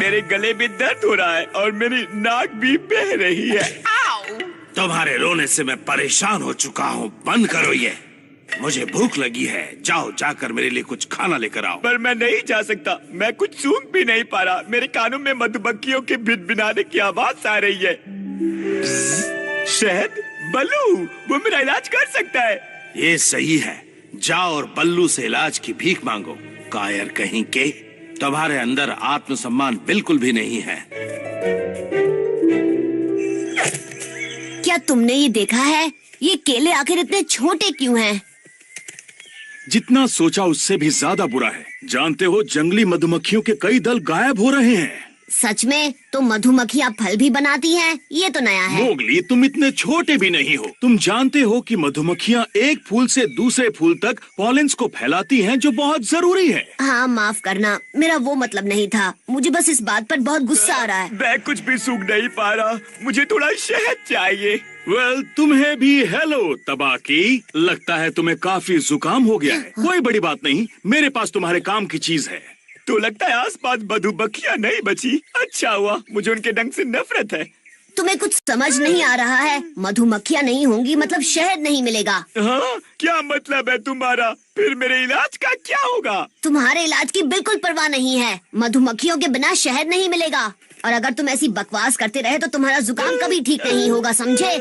मेरे गले में दर्द हो रहा है और मेरी नाक भी बह रही है। आओ! तुम्हारे रोने से मैं परेशान हो चुका हूँ, बंद करो ये। मुझे भूख लगी है, जाओ जाकर मेरे लिए कुछ खाना लेकर आओ। पर मैं नहीं जा सकता, मैं कुछ सूंघ भी नहीं पा रहा। मेरे कानों में मधुमक्खियों के भिनभिनाने की आवाज आ रही है। शहद, बल्लू, वो मेरा इलाज कर सकता है। ये सही है, जाओ और बल्लू से इलाज की भीख मांगो। कायर कहीं के, तुम्हारे अंदर आत्मसम्मान बिल्कुल भी नहीं है। क्या तुमने ये देखा है? ये केले आखिर इतने छोटे क्यों हैं? जितना सोचा उससे भी ज्यादा बुरा है। जानते हो, जंगली मधुमक्खियों के कई दल गायब हो रहे हैं। सच में? तो मधुमक्खियाँ फल भी बनाती हैं? ये तो नया है। मोगली, तुम इतने छोटे भी नहीं हो। तुम जानते हो कि मधुमक्खियाँ एक फूल से दूसरे फूल तक पॉलेंस को फैलाती हैं, जो बहुत जरूरी है। हाँ, माफ करना, मेरा वो मतलब नहीं था। मुझे बस इस बात पर बहुत गुस्सा आ रहा है। मैं कुछ भी सूंघ नहीं पा रहा, मुझे थोड़ा शहद चाहिए। तुम्हें भी हेलो तबाकी, लगता है तुम्हें काफी जुकाम हो गया है। कोई बड़ी बात नहीं, मेरे पास तुम्हारे काम की चीज है। तो लगता है आसपास मधुमक्खियाँ नहीं बची। अच्छा हुआ, मुझे उनके डंक से नफरत है। तुम्हें कुछ समझ नहीं आ रहा है? मधुमक्खियाँ नहीं होंगी मतलब शहद नहीं मिलेगा। हाँ, क्या मतलब है तुम्हारा? फिर मेरे इलाज का क्या होगा? तुम्हारे इलाज की बिल्कुल परवाह नहीं है। मधुमक्खियों के बिना शहद नहीं मिलेगा। और अगर तुम ऐसी बकवास करते रहे तो तुम्हारा जुकाम कभी ठीक नहीं होगा, समझे?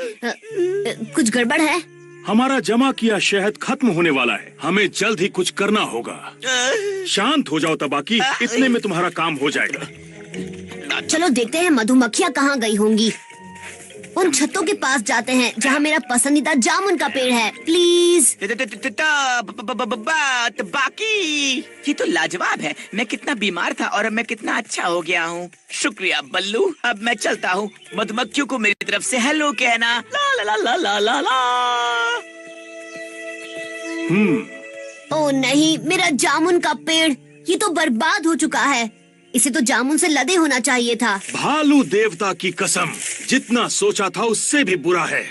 कुछ गड़बड़ है? हमारा जमा किया शहद खत्म होने वाला है, हमें जल्द ही कुछ करना होगा। शांत हो जाओ तबाकी, इतने में तुम्हारा काम हो जाएगा। चलो देखते हैं मधुमक्खियाँ कहाँ गई होंगी। उन छतों के पास जाते हैं जहाँ मेरा पसंदीदा जामुन का पेड़ है। प्लीज। बाकी ये तो लाजवाब है। मैं कितना बीमार था और अब मैं कितना अच्छा हो गया हूँ। शुक्रिया बल्लू, अब मैं चलता हूँ। मधुमक्खियों को मेरी तरफ से हेलो कहना। ला ला ला ला ला ला। ओ नहीं, मेरा जामुन का पेड़, ये तो बर्बाद हो चुका है। इसे तो जामुन से लदे होना चाहिए था। भालू देवता की कसम, जितना सोचा था उससे भी बुरा है।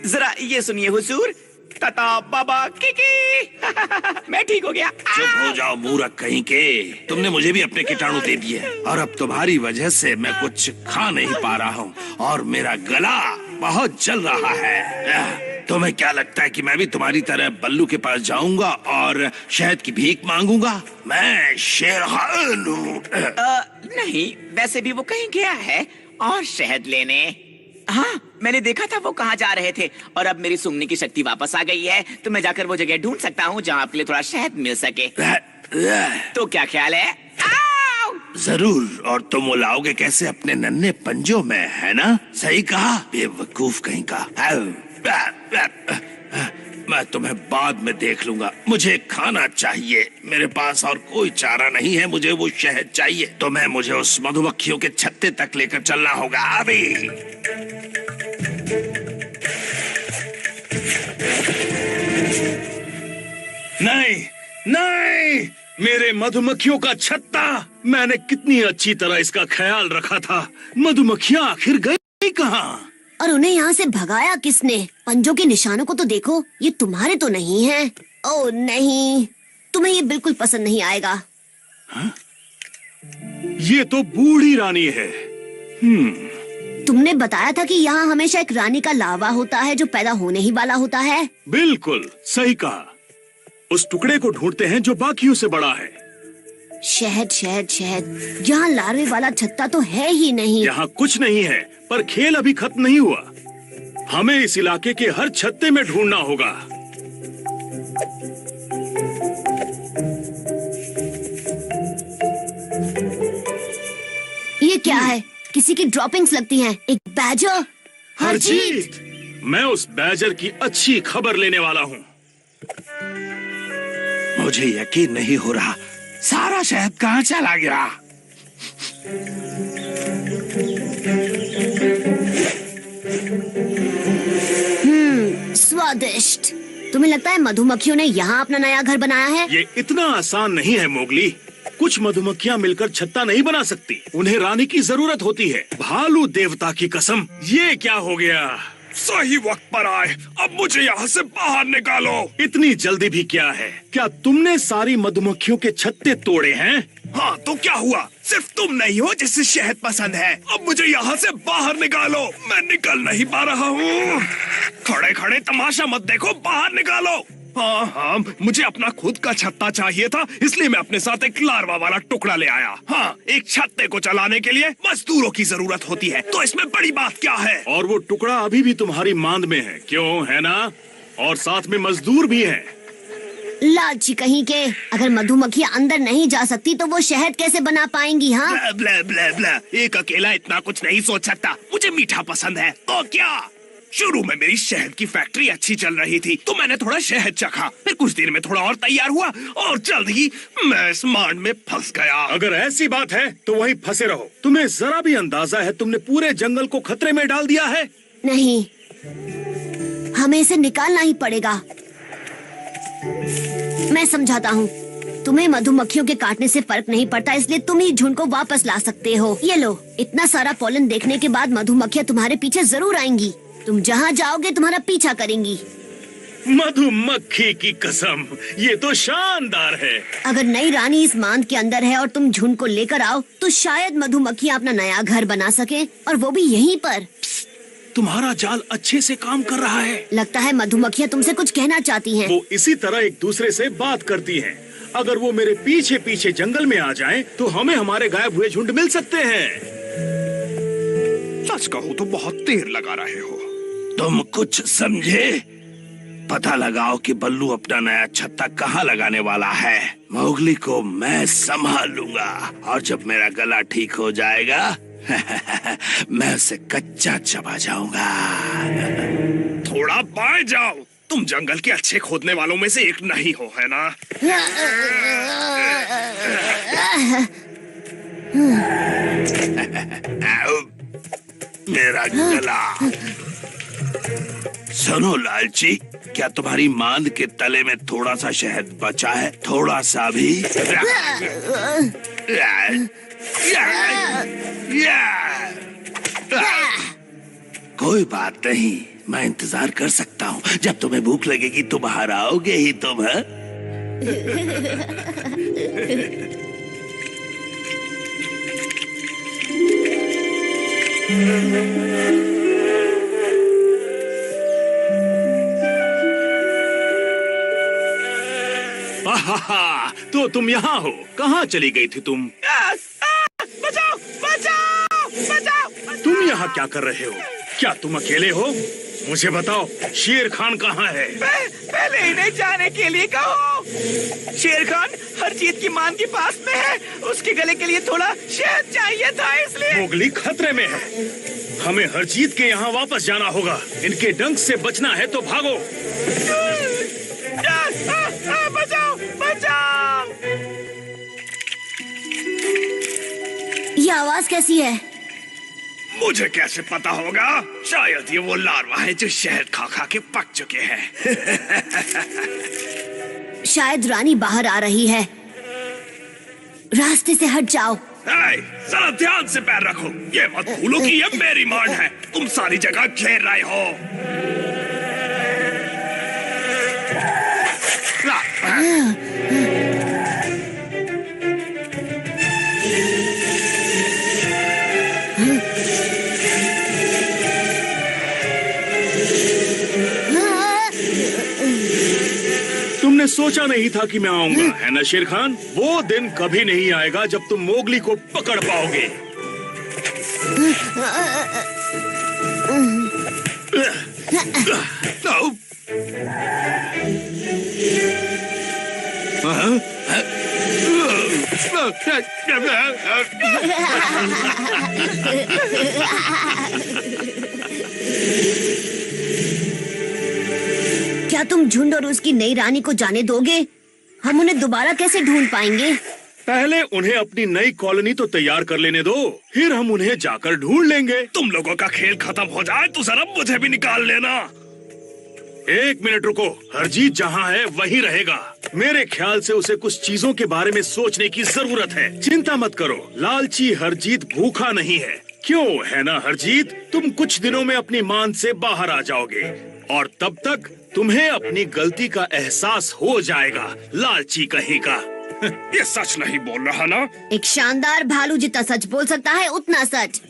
जरा ये सुनिए हुजूर। ताता बाबा किकी। मैं ठीक हो गया। चुप हो जाओ मूर्ख कहीं के, तुमने मुझे भी अपने कीटाणु दे दिए और अब तुम्हारी वजह से मैं कुछ खा नहीं पा रहा हूँ और मेरा गला बहुत जल रहा है। तुम्हें क्या लगता है कि मैं भी तुम्हारी तरह बल्लू के पास जाऊंगा और शहद की भीख मांगूंगा? मैं शेरखान हूँ। नहीं, वैसे भी वो कहीं गया है और शहद लेने। हाँ, मैंने देखा था वो कहाँ जा रहे थे और अब मेरी सूंघने की शक्ति वापस आ गई है, तो मैं जाकर वो जगह ढूंढ सकता हूँ जहाँ आपके लिए थोड़ा शहद मिल सके। तो क्या ख्याल है? जरूर, और तुम वो लाओगे कैसे अपने नन्हे पंजों में, है ना? सही कहा, बेवकूफ कहीं का। मैं तुम्हें बाद में देख लूंगा, मुझे खाना चाहिए। मेरे पास और कोई चारा नहीं है, मुझे वो शहद चाहिए। तुम्हें मुझे उस मधुमक्खियों के छत्ते तक लेकर चलना होगा अभी। नहीं नहीं, मेरे मधुमक्खियों का छत्ता, मैंने कितनी अच्छी तरह इसका ख्याल रखा था। मधुमक्खियाँ आखिर गई कहाँ? और उन्हें यहाँ से भगाया किसने? पंजों के निशानों को तो देखो, ये तुम्हारे तो नहीं हैं। ओह नहीं, तुम्हें ये बिल्कुल पसंद नहीं आएगा। हा? ये तो बूढ़ी रानी है। तुमने बताया था कि यहाँ हमेशा एक रानी का लावा होता है जो पैदा होने ही वाला होता है। बिल्कुल सही कहा। उस टुकड़े को ढूंढते हैं जो बाकियों से बड़ा है। शहद शहद शहद, यहाँ लार्वे वाला छत्ता तो है ही नहीं। यहाँ कुछ नहीं है, पर खेल अभी खत्म नहीं हुआ। हमें इस इलाके के हर छत्ते में ढूंढना होगा। ये क्या है? किसी की ड्रॉपिंग्स लगती हैं। एक बैजर। हरजीत, मैं उस बैजर की अच्छी खबर लेने वाला हूँ। मुझे यकीन नहीं हो रहा, सारा शहद कहाँ चला गया? स्वादिष्ट। तुम्हें लगता है मधुमक्खियों ने यहाँ अपना नया घर बनाया है? ये इतना आसान नहीं है मोगली। कुछ मधुमक्खियाँ मिलकर छत्ता नहीं बना सकती, उन्हें रानी की जरूरत होती है। भालू देवता की कसम, ये क्या हो गया? सही वक्त पर आए, अब मुझे यहाँ से बाहर निकालो। इतनी जल्दी भी क्या है? क्या तुमने सारी मधुमक्खियों के छत्ते तोड़े हैं? हाँ तो क्या हुआ? सिर्फ तुम नहीं हो जिसे शहद पसंद है। अब मुझे यहाँ से बाहर निकालो। मैं निकल नहीं पा रहा हूँ। खड़े खड़े तमाशा मत देखो, बाहर निकालो। हाँ हाँ, मुझे अपना खुद का छत्ता चाहिए था, इसलिए मैं अपने साथ एक लार्वा वाला टुकड़ा ले आया। हाँ, एक छत्ते को चलाने के लिए मजदूरों की जरूरत होती है, तो इसमें बड़ी बात क्या है? और वो टुकड़ा अभी भी तुम्हारी मांद में है, क्यों है ना? और साथ में मजदूर भी हैं। लालची कहीं के, अगर मधुमक्खियाँ अंदर नहीं जा सकती तो वो शहद कैसे बना पाएंगी? हाँ, ब्ला ब्ला ब्ला ब्ला। एक अकेला इतना कुछ नहीं सोच सकता। मुझे मीठा पसंद है। तो क्या? शुरू में मेरी शहद की फैक्ट्री अच्छी चल रही थी, तो मैंने थोड़ा शहद चखा। फिर कुछ देर में थोड़ा और तैयार हुआ और जल्द ही मैं इस मांड में फंस गया। अगर ऐसी बात है तो वहीं फंसे रहो। तुम्हें जरा भी अंदाजा है तुमने पूरे जंगल को खतरे में डाल दिया है? नहीं, हमें इसे निकालना ही पड़ेगा। मैं समझाता हूँ। तुम्हें मधुमक्खियों के काटने से फर्क नहीं पड़ता, इसलिए तुम ही झुंड को वापस ला सकते हो। ये लो, इतना सारा पोलन देखने के बाद मधुमक्खियाँ तुम्हारे पीछे जरूर आएंगी। तुम जहाँ जाओगे तुम्हारा पीछा करेंगी। मधुमक्खी की कसम, ये तो शानदार है। अगर नई रानी इस मांद के अंदर है और तुम झुंड को लेकर आओ, तो शायद मधुमक्खियाँ अपना नया घर बना सके, और वो भी यहीं पर। तुम्हारा जाल अच्छे से काम कर रहा है। लगता है मधुमक्खियाँ तुमसे कुछ कहना चाहती हैं। वो इसी तरह एक दूसरे से बात करती हैं। अगर वो मेरे पीछे पीछे जंगल में आ जाएं, तो हमें हमारे गायब हुए झुंड मिल सकते हैं। सच कहूँ तो बहुत देर लगा रहे हो। तुम कुछ समझे? पता लगाओ कि बल्लू अपना नया छत्ता कहाँ लगाने वाला है। मोगली को मैं संभाल लूंगा, और जब मेरा गला ठीक हो जाएगा मैं उसे कच्चा चबा जाऊंगा। थोड़ा बाएं जाओ। तुम जंगल के अच्छे खोदने वालों में से एक नहीं हो, है ना? मेरा गला। सुनो लालची, क्या तुम्हारी मांद के तले में थोड़ा सा शहद बचा है? थोड़ा सा भी? कोई बात नहीं, मैं इंतजार कर सकता हूँ। जब तुम्हें भूख लगेगी तो बाहर आओगे ही तुम, है? तो तुम यहाँ हो? कहाँ चली गई थी तुम? बचाओ बचाओ बचाओ। तुम यहाँ क्या कर रहे हो? क्या तुम अकेले हो? मुझे बताओ, शेर खान कहाँ है? पहले इन्हें जाने के लिए कहो। शेर खान हरजीत की मान के पास में है। उसके गले के लिए थोड़ा शहद चाहिए था, इसलिए। मोगली खतरे में है। हमें हरजीत के यहाँ वापस जाना होगा। इनके डंक से बचना है तो भागो। बचाओ बचाओ। ये आवाज कैसी है? मुझे कैसे पता होगा? शायद ये वो लार्वा है जो शहद खा खा के पक चुके हैं। शायद रानी बाहर आ रही है। रास्ते से हट जाओ। जरा ध्यान से पैर रखो। ये मत भूलो कि ये मेरी मांड है। तुम सारी जगह घेर रहे हो। तुमने सोचा नहीं था कि मैं आऊंगा, है ना शेर खान? वो दिन कभी नहीं आएगा जब तुम मोगली को पकड़ पाओगे। क्या तुम झुंड और उसकी नई रानी को जाने दोगे? हम उन्हें दोबारा कैसे ढूंढ पाएंगे? पहले उन्हें अपनी नई कॉलोनी तो तैयार कर लेने दो, फिर हम उन्हें जाकर ढूंढ लेंगे। तुम लोगों का खेल खत्म हो जाए तो जरा मुझे भी निकाल लेना। एक मिनट रुको, हरजीत जहाँ है वहीं रहेगा। मेरे ख्याल से उसे कुछ चीजों के बारे में सोचने की जरूरत है। चिंता मत करो, लालची हरजीत भूखा नहीं है। क्यों, है ना हरजीत? तुम कुछ दिनों में अपनी मान से बाहर आ जाओगे, और तब तक तुम्हें अपनी गलती का एहसास हो जाएगा, लालची कहीं का। ये सच नहीं बोल रहा ना? एक शानदार भालू जितना सच बोल सकता है उतना सच।